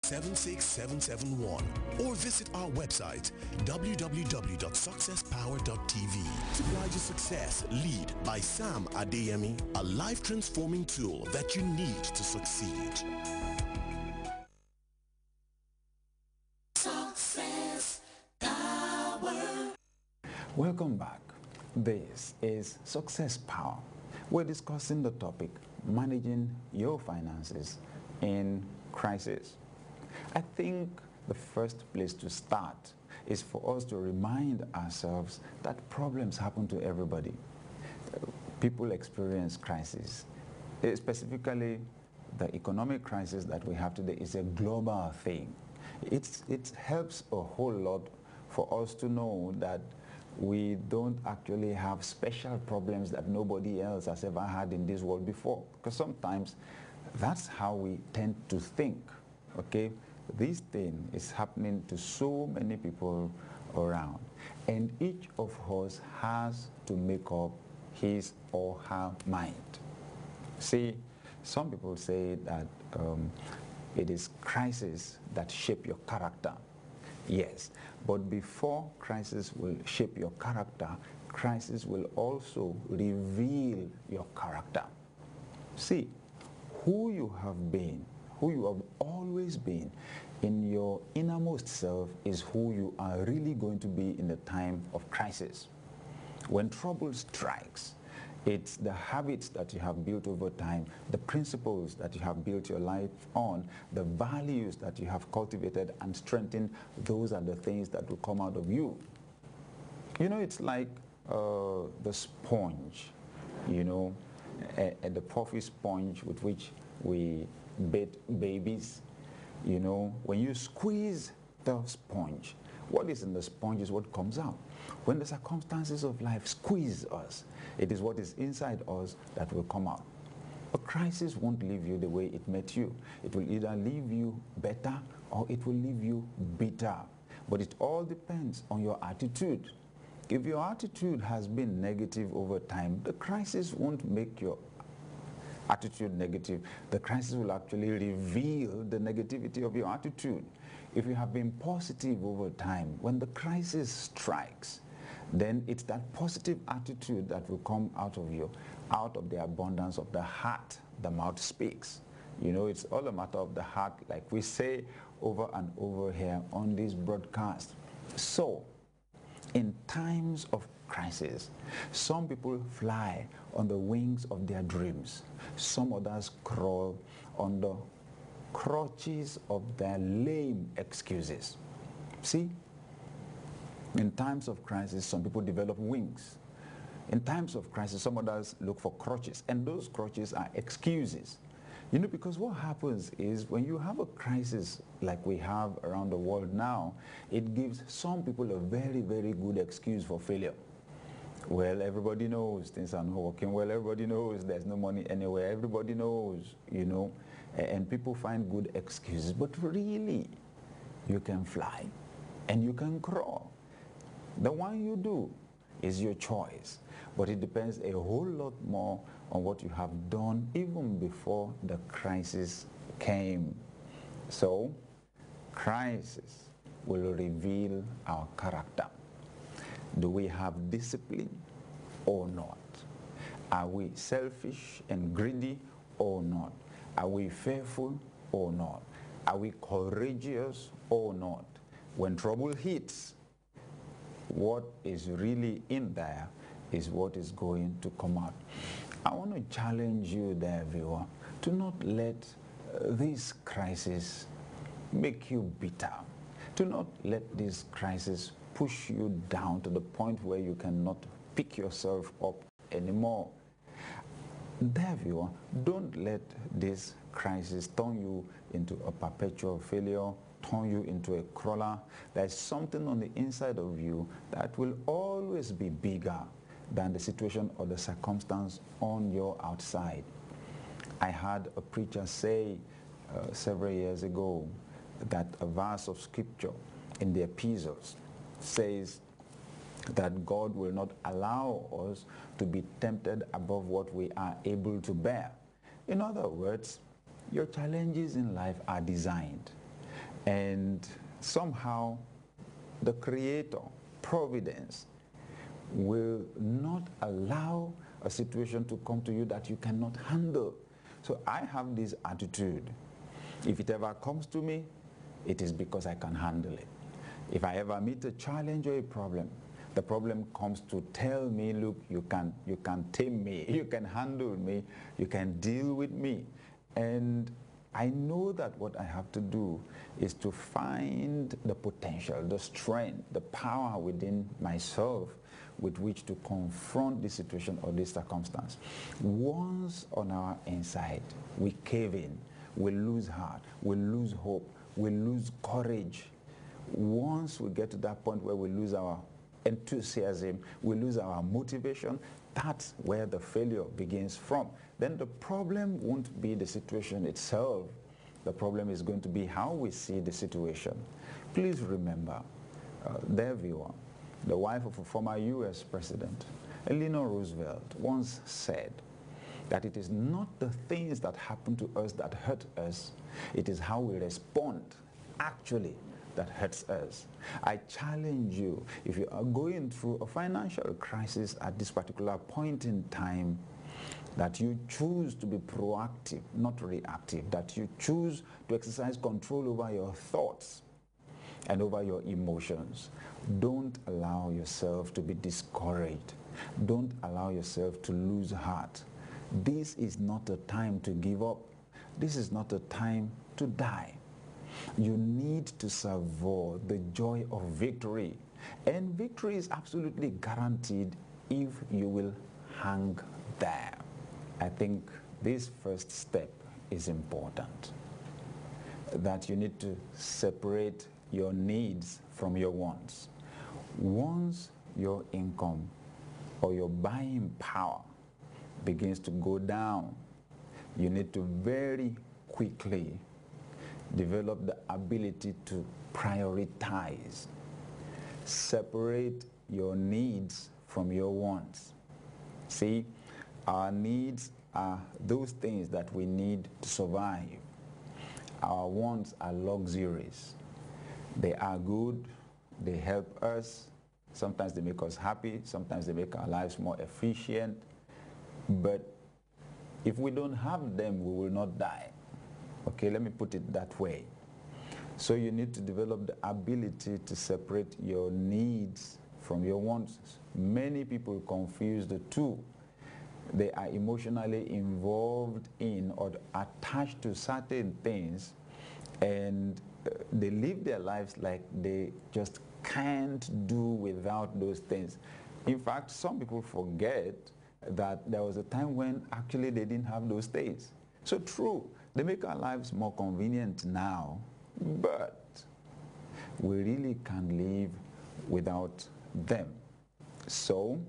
76771 or visit our website www.successpower.tv. Supply Your Success Lead by Sam Adeyemi, a life-transforming tool that you need to succeed. Success Power. Welcome back. This is Success Power. We're discussing the topic, managing your finances in crisis. I think the first place to start is for us to remind ourselves that problems happen to everybody. People experience crises. Specifically, the economic crisis that we have today is a global thing. It helps a whole lot for us to know that we don't actually have special problems that nobody else has ever had in this world before. Because sometimes that's how we tend to think, okay? This thing is happening to so many people around, and each of us has to make up his or her mind. See, some people say that it is crisis that shape your character. Yes, but before crisis will shape your character, crisis will also reveal your character. See, who you have been, who you have always been in your innermost self is who you are really going to be in the time of crisis. When trouble strikes, it's the habits that you have built over time, the principles that you have built your life on, the values that you have cultivated and strengthened, those are the things that will come out of you. You know, it's like the sponge, you know, the puffy sponge with which we bathe babies. You know, when you squeeze the sponge, what is in the sponge is what comes out. When the circumstances of life squeeze us, it is what is inside us that will come out. A crisis won't leave you the way it met you. It will either leave you better or it will leave you bitter. But it all depends on your attitude. If your attitude has been negative over time, the crisis won't make your attitude negative. The crisis will actually reveal the negativity of your attitude. If you have been positive over time, when the crisis strikes, then it's that positive attitude that will come out of you. Out of the abundance of the heart, the mouth speaks. You know, it's all a matter of the heart, like we say over and over here on this broadcast. So, in times of crisis, some people fly on the wings of their dreams. Some others crawl on the crutches of their lame excuses. See? In times of crisis, some people develop wings. In times of crisis, some others look for crutches, and those crutches are excuses. You know, because what happens is when you have a crisis like we have around the world now, it gives some people a very, very good excuse for failure. Well, everybody knows things are not working well. Everybody knows there's no money anywhere. Everybody knows, you know, and people find good excuses. But really, you can fly and you can crawl. The one you do is your choice, but it depends a whole lot more on what you have done even before the crisis came. So, crisis will reveal our character. Do we have discipline or not? Are we selfish and greedy or not? Are we fearful or not? Are we courageous or not? When trouble hits, what is really in there is what is going to come out. I want to challenge you there, viewer, to not let this crisis make you bitter. Do not let this crisis push you down to the point where you cannot pick yourself up anymore. There, viewer, don't let this crisis turn you into a perpetual failure, turn you into a crawler. There's something on the inside of you that will always be bigger than the situation or the circumstance on your outside. I heard a preacher say several years ago that a verse of scripture in the epistles says that God will not allow us to be tempted above what we are able to bear. In other words, your challenges in life are designed. And somehow the Creator, Providence, will not allow a situation to come to you that you cannot handle. So I have this attitude. If it ever comes to me, it is because I can handle it. If I ever meet a challenge or a problem, the problem comes to tell me, look, you can tame me, you can handle me, you can deal with me. And I know that what I have to do is to find the potential, the strength, the power within myself with which to confront this situation or this circumstance. Once on our inside, we cave in, we lose heart, we lose hope, we lose courage. Once we get to that point where we lose our enthusiasm, we lose our motivation, that's where the failure begins from. Then the problem won't be the situation itself. The problem is going to be how we see the situation. Please remember, dear viewer, the wife of a former US president, Eleanor Roosevelt, once said that it is not the things that happen to us that hurt us, it is how we respond actually that hurts us. I challenge you, if you are going through a financial crisis at this particular point in time, that you choose to be proactive, not reactive, that you choose to exercise control over your thoughts and over your emotions. Don't allow yourself to be discouraged. Don't allow yourself to lose heart. This is not a time to give up. This is not a time to die. You need to savor the joy of victory. And victory is absolutely guaranteed if you will hang there. I think this first step is important. That you need to separate your needs from your wants. Once your income or your buying power begins to go down, you need to very quickly develop the ability to prioritize. Separate your needs from your wants. See, our needs are those things that we need to survive. Our wants are luxuries. They are good, they help us. Sometimes they make us happy, sometimes they make our lives more efficient. But if we don't have them, we will not die. Okay, let me put it that way. So you need to develop the ability to separate your needs from your wants. Many people confuse the two. They are emotionally involved in or attached to certain things, and they live their lives like they just can't do without those things. In fact, some people forget that there was a time when actually they didn't have those things. So true, they make our lives more convenient now, but we really can't live without them. So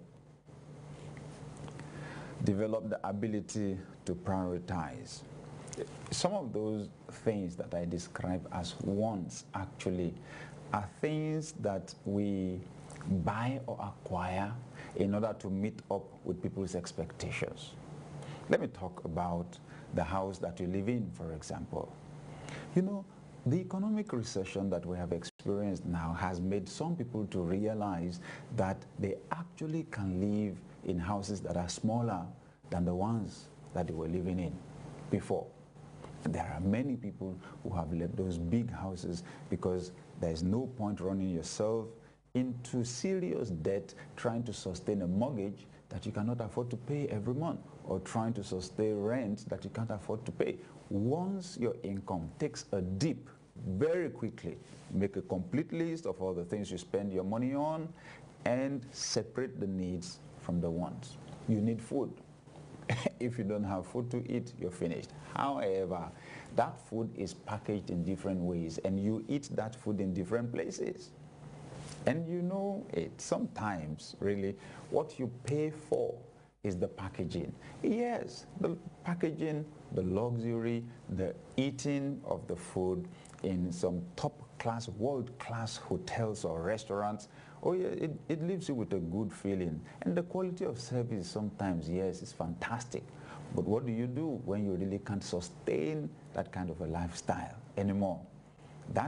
develop the ability to prioritize. Some of those things that I describe as wants actually are things that we buy or acquire in order to meet up with people's expectations. Let me talk about the house that you live in, for example. You know, the economic recession that we have experienced now has made some people to realize that they actually can live in houses that are smaller than the ones that they were living in before. There are many people who have left those big houses because there is no point running yourself into serious debt trying to sustain a mortgage that you cannot afford to pay every month, or trying to sustain rent that you can't afford to pay. Once your income takes a dip very quickly, make a complete list of all the things you spend your money on and separate the needs from the wants. You need food. If you don't have food to eat, you're finished. However, that food is packaged in different ways, and you eat that food in different places. And you know it. Sometimes, really, what you pay for is the packaging. Yes, the packaging, the luxury, the eating of the food in some top-class, world-class hotels or restaurants. Oh yeah, it leaves you with a good feeling. And the quality of service sometimes, yes, is fantastic. But what do you do when you really can't sustain that kind of a lifestyle anymore? That